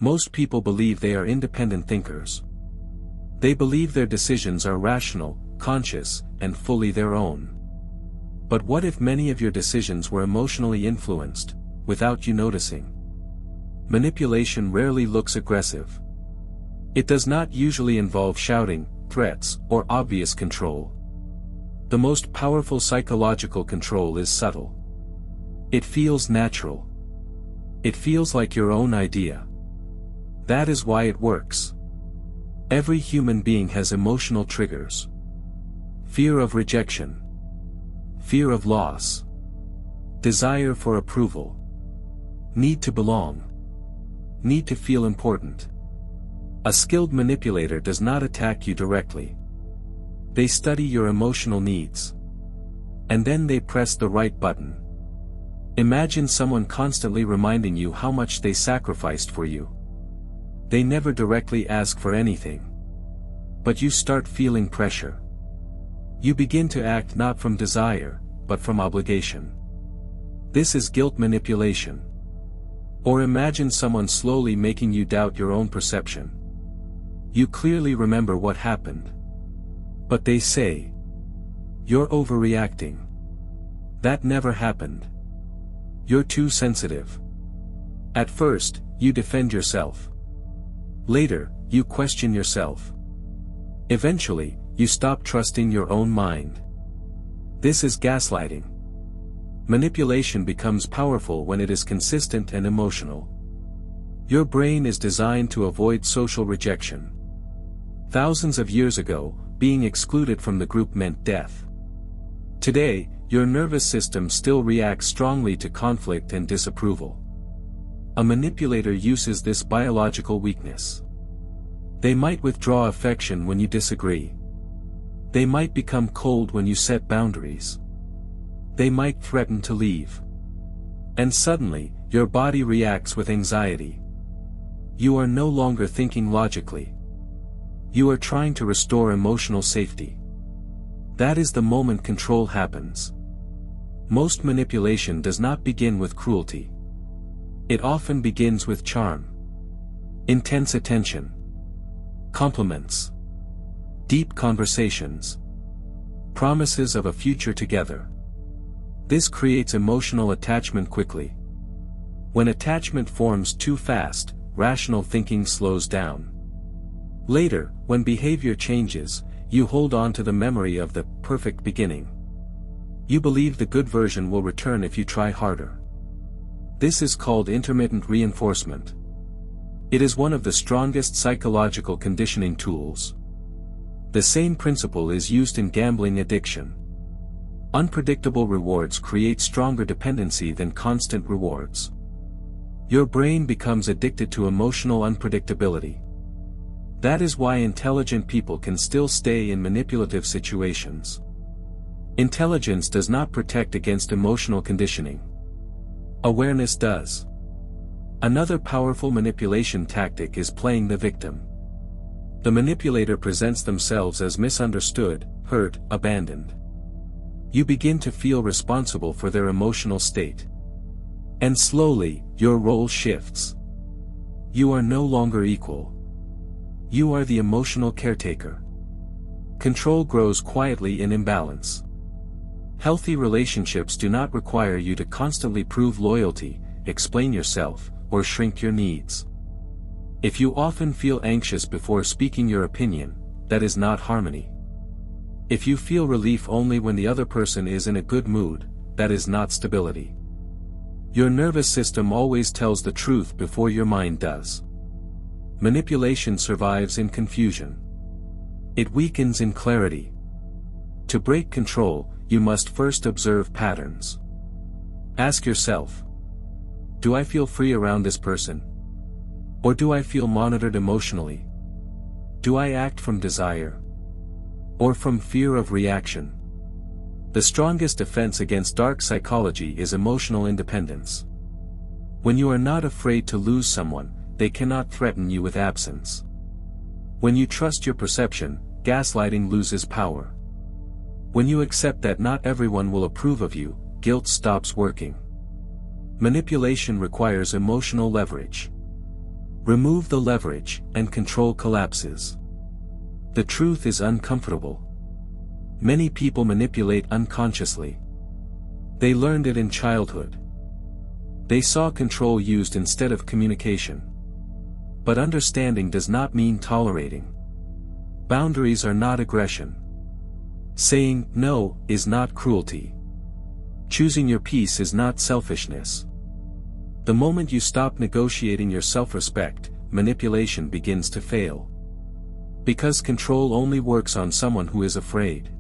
Most people believe they are independent thinkers. They believe their decisions are rational, conscious, and fully their own. But what if many of your decisions were emotionally influenced, without you noticing? Manipulation rarely looks aggressive. It does not usually involve shouting, threats, or obvious control. The most powerful psychological control is subtle. It feels natural. It feels like your own idea. That is why it works. Every human being has emotional triggers. Fear of rejection. Fear of loss. Desire for approval. Need to belong. Need to feel important. A skilled manipulator does not attack you directly. They study your emotional needs. And then they press the right button. Imagine someone constantly reminding you how much they sacrificed for you. They never directly ask for anything. But you start feeling pressure. You begin to act not from desire, but from obligation. This is guilt manipulation. Or imagine someone slowly making you doubt your own perception. You clearly remember what happened. But they say, "You're overreacting. That never happened. You're too sensitive." At first, you defend yourself. Later, you question yourself. Eventually, you stop trusting your own mind. This is gaslighting. Manipulation becomes powerful when it is consistent and emotional. Your brain is designed to avoid social rejection. Thousands of years ago, being excluded from the group meant death. Today, your nervous system still reacts strongly to conflict and disapproval. A manipulator uses this biological weakness. They might withdraw affection when you disagree. They might become cold when you set boundaries. They might threaten to leave. And suddenly, your body reacts with anxiety. You are no longer thinking logically. You are trying to restore emotional safety. That is the moment control happens. Most manipulation does not begin with cruelty. It often begins with charm. Intense attention. Compliments. Deep conversations. Promises of a future together. This creates emotional attachment quickly. When attachment forms too fast, rational thinking slows down. Later, when behavior changes, you hold on to the memory of the perfect beginning. You believe the good version will return if you try harder. This is called intermittent reinforcement. It is one of the strongest psychological conditioning tools. The same principle is used in gambling addiction. Unpredictable rewards create stronger dependency than constant rewards. Your brain becomes addicted to emotional unpredictability. That is why intelligent people can still stay in manipulative situations. Intelligence does not protect against emotional conditioning. Awareness does. Another powerful manipulation tactic is playing the victim. The manipulator presents themselves as misunderstood, hurt, abandoned. You begin to feel responsible for their emotional state. And slowly, your role shifts. You are no longer equal. You are the emotional caretaker. Control grows quietly in imbalance. Healthy relationships do not require you to constantly prove loyalty, explain yourself, or shrink your needs. If you often feel anxious before speaking your opinion, that is not harmony. If you feel relief only when the other person is in a good mood, that is not stability. Your nervous system always tells the truth before your mind does. Manipulation survives in confusion. It weakens in clarity. To break control, you must first observe patterns. Ask yourself, do I feel free around this person? Or do I feel monitored emotionally? Do I act from desire? Or from fear of reaction? The strongest defense against dark psychology is emotional independence. When you are not afraid to lose someone, they cannot threaten you with absence. When you trust your perception, gaslighting loses power. When you accept that not everyone will approve of you, guilt stops working. Manipulation requires emotional leverage. Remove the leverage, and control collapses. The truth is uncomfortable. Many people manipulate unconsciously. They learned it in childhood. They saw control used instead of communication. But understanding does not mean tolerating. Boundaries are not aggression. Saying no is not cruelty. Choosing your peace is not selfishness. The moment you stop negotiating your self-respect, manipulation begins to fail. Because control only works on someone who is afraid.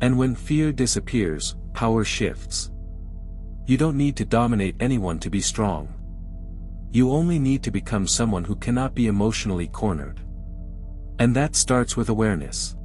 And when fear disappears, power shifts. You don't need to dominate anyone to be strong. You only need to become someone who cannot be emotionally cornered. And that starts with awareness.